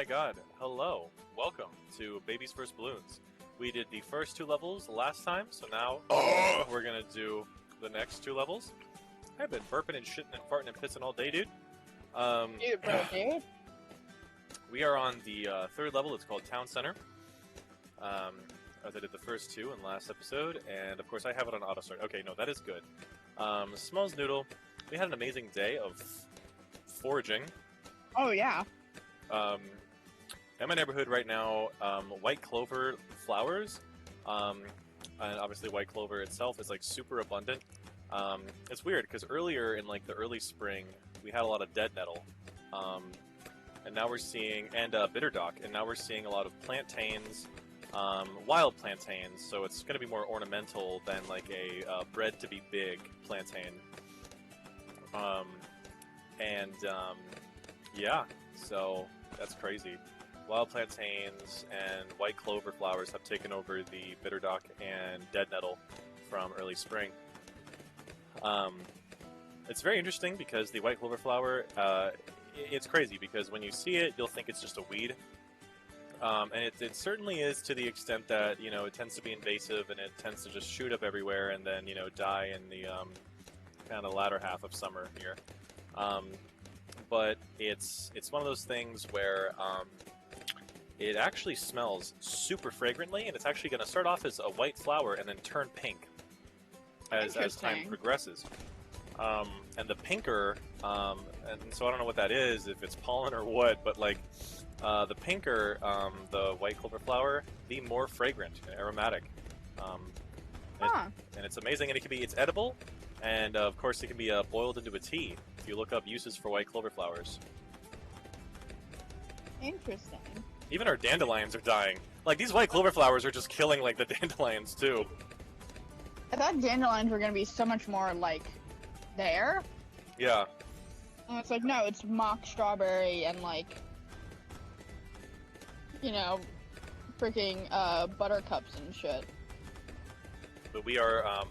god, hello. Welcome to Baby's First Bloons. We did the first two levels last time, so now we're gonna do the next two levels. I've been burping and shitting and farting and pissing all day, dude. Dude. We are on the third level. It's called Town Center. As I did the first two in the last episode, and of course I have it on auto start. Okay, no, that is good. Smells Noodle. We had an amazing day of foraging. Oh, yeah. In my neighborhood right now, white clover flowers, and obviously white clover itself is like super abundant. It's weird because earlier in like the early spring, we had a lot of dead nettle, and now we're seeing bitter dock, and now we're seeing a lot of plantains, wild plantains. So it's going to be more ornamental than like a bred to be big plantain. Yeah, so that's crazy. Wild plantains and white clover flowers have taken over the bitter dock and dead nettle from early spring. It's very interesting because the white clover flower, it's crazy because when you see it, you'll think it's just a weed. And it certainly is, to the extent that, you know, it tends to be invasive and it tends to just shoot up everywhere and then, you know, die in the kind of latter half of summer here. But it's one of those things where it actually smells super fragrantly, and it's actually going to start off as a white flower and then turn pink as time progresses. And the pinker, and so I don't know what that is, if it's pollen or what, but like the pinker, the white clover flower, the more fragrant and aromatic. And it's amazing, and it's edible, and of course it can be boiled into a tea if you look up uses for white clover flowers. Interesting. Even our dandelions are dying. Like, these white clover flowers are just killing, like, the dandelions, too. I thought dandelions were going to be so much more, like, there. Yeah. And it's like, no, it's mock strawberry and, like, you know, freaking buttercups and shit. But we are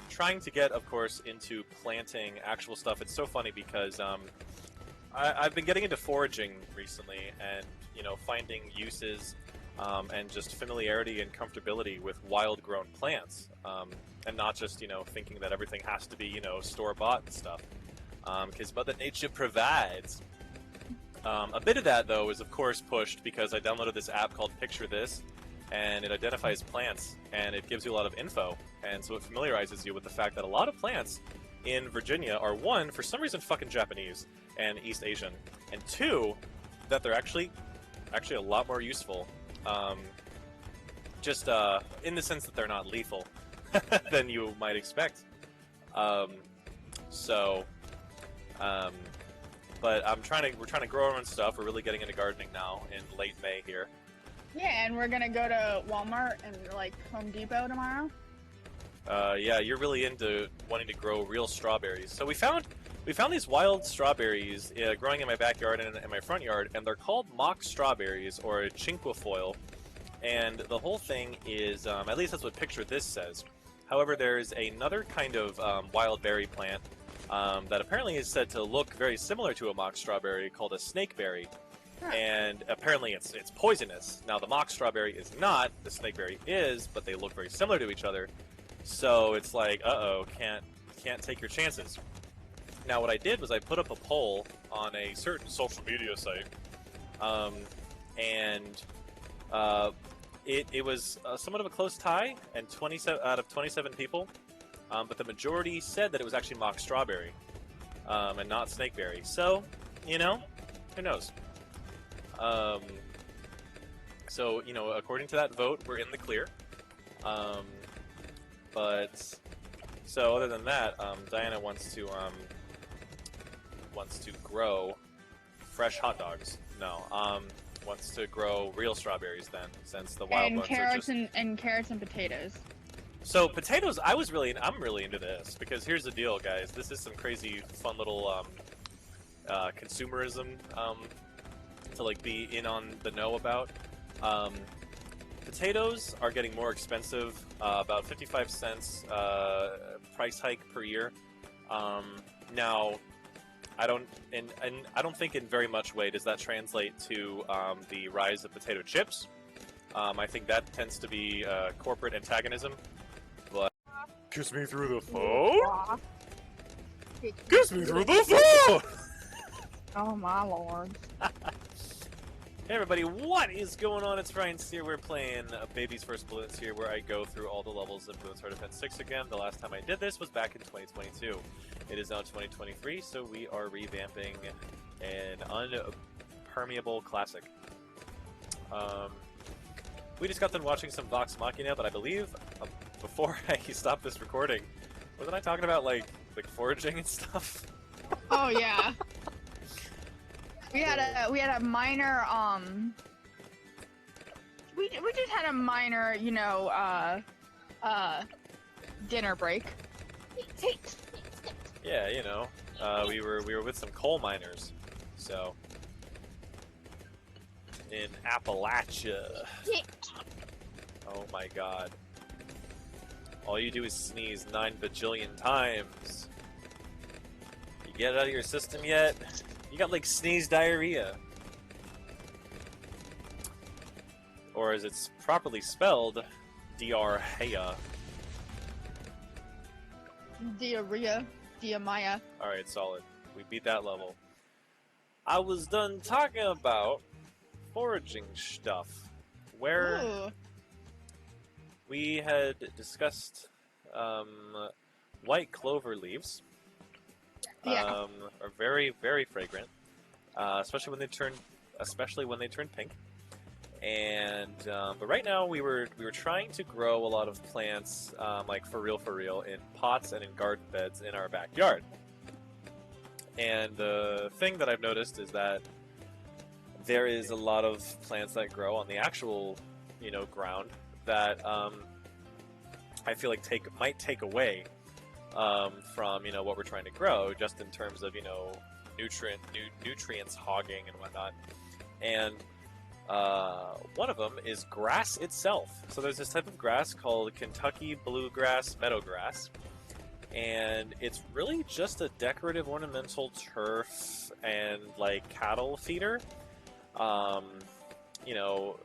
trying to get, of course, into planting actual stuff. It's so funny because I've been getting into foraging recently and, you know, finding uses and just familiarity and comfortability with wild-grown plants, and not just, you know, thinking that everything has to be, you know, store-bought and stuff, because Mother Nature provides. A bit of that, though, is of course pushed because I downloaded this app called Picture This, and it identifies plants, and it gives you a lot of info, and so it familiarizes you with the fact that a lot of plants in Virginia are, one, for some reason fucking Japanese and East Asian, and two, that they're actually a lot more useful, just in the sense that they're not lethal than you might expect. But we're trying to grow our own stuff. We're really getting into gardening now in late May here. Yeah, and we're gonna go to Walmart and like Home Depot tomorrow. Yeah, you're really into wanting to grow real strawberries. So we found these wild strawberries growing in my backyard and in my front yard, and they're called mock strawberries, or cinquefoil. And the whole thing is, at least that's what Picture This says. However, there's another kind of wild berry plant that apparently is said to look very similar to a mock strawberry, called a snakeberry. And apparently it's poisonous. Now the mock strawberry is not, the snakeberry is, but they look very similar to each other. So it's like, uh-oh, can't take your chances. Now what I did was I put up a poll on a certain social media site, and it was somewhat of a close tie, and 27 out of 27 people, but the majority said that it was actually mock strawberry, and not snakeberry. So, you know, who knows? So, you know, according to that vote, we're in the clear. But so other than that, Diana wants to grow fresh hot dogs. No, wants to grow real strawberries then, since the wild ones are just... and carrots and potatoes. So potatoes, I'm really into this because here's the deal, guys. This is some crazy, fun little consumerism to like be in on the know about. Potatoes are getting more expensive, about 55 cents price hike per year. Now, and I don't think in very much way does that translate to the rise of potato chips. I think that tends to be corporate antagonism. But kiss me through the phone. Kiss me through the phone. Oh my lord. Hey everybody, what is going on? It's Ryan here. We're playing Baby's First Bloons here, where I go through all the levels of Bloons Tower Defense 6 again. The last time I did this was back in 2022. It is now 2023, so we are revamping an unpermeable classic. We just got done watching some Vox Machina, but I believe before I stopped this recording, wasn't I talking about like foraging and stuff? Oh yeah. We had a minor we just had a minor, you know, dinner break. Yeah, you know, we were with some coal miners, so in Appalachia. Oh my god. All you do is sneeze 9 bajillion times. You get it out of your system yet? You got like sneeze diarrhea. Or as it's properly spelled, diarrhea. Diarrhea. Diamaya. Alright, solid. We beat that level. I was done talking about foraging stuff. Where Ooh. we had discussed white clover leaves. Yeah. Are very, very fragrant, especially when they turn pink. And but right now we were trying to grow a lot of plants, like for real, in pots and in garden beds in our backyard. And the thing that I've noticed is that there is a lot of plants that grow on the actual, you know, ground that I feel like might take away from, you know, what we're trying to grow, just in terms of, you know, nutrients hogging and whatnot. And one of them is grass itself. So there's this type of grass called Kentucky bluegrass meadowgrass, and it's really just a decorative ornamental turf and like cattle feeder. You know,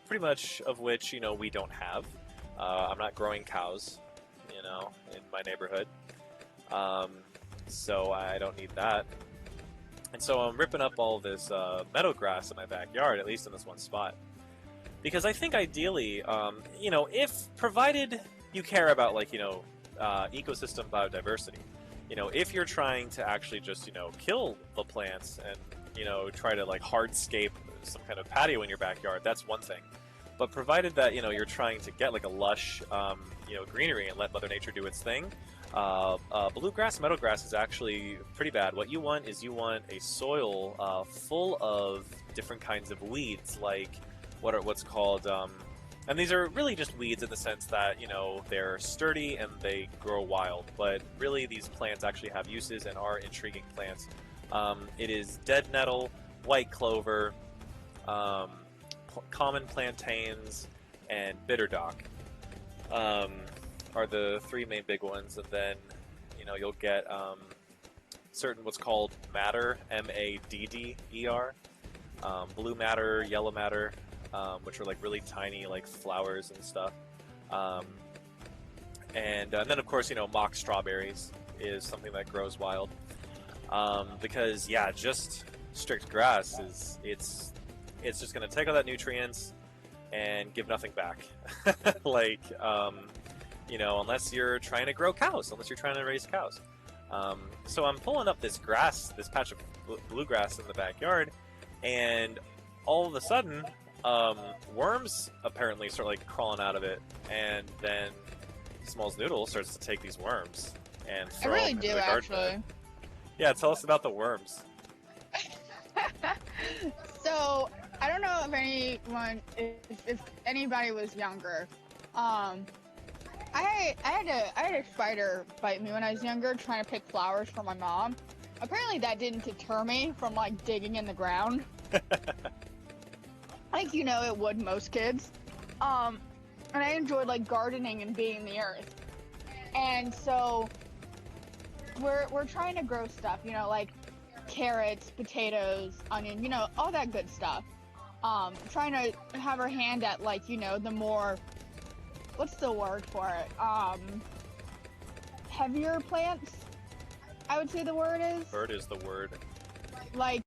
pretty much of which, you know, we don't have. I'm not growing cows, you know, in my neighborhood, so I don't need that. And so I'm ripping up all this meadow grass in my backyard, at least in this one spot, because I think ideally, you know, if provided you care about, like, you know, ecosystem biodiversity, you know, if you're trying to actually just, you know, kill the plants and, you know, try to like hardscape some kind of patio in your backyard, that's one thing. But provided that, you know, you're trying to get like a lush, you know, greenery and let Mother Nature do its thing, bluegrass, meadowgrass is actually pretty bad. What you want is a soil full of different kinds of weeds, like what's called, and these are really just weeds in the sense that, you know, they're sturdy and they grow wild. But really, these plants actually have uses and are intriguing plants. It is dead nettle, white clover, common plantains, and bitter dock are the three main big ones. And then, you know, you'll get certain what's called madder, M-A-D-D-E-R, blue madder, yellow madder, which are like really tiny like flowers and stuff. And then of course, you know, mock strawberries is something that grows wild. Because yeah, just strict grass it's just going to take all that nutrients and give nothing back. Like, you know, unless you're trying to grow cows, unless you're trying to raise cows. So I'm pulling up this grass, this patch of bluegrass in the backyard, and all of a sudden, worms apparently start like crawling out of it, and then Smalls Noodle starts to take these worms and I throw really them do, into the garden actually. bed. Yeah, tell us about the worms. So I don't know if anybody was younger. I had a spider bite me when I was younger, trying to pick flowers for my mom. Apparently, that didn't deter me from like digging in the ground. Like, you know, it would most kids. And I enjoyed like gardening and being in the earth. And so we're trying to grow stuff, you know, like carrots, potatoes, onion, you know, all that good stuff. Trying to have her hand at, like, you know, the more, what's the word for it? Heavier plants, I would say the word is. Bird is the word. Like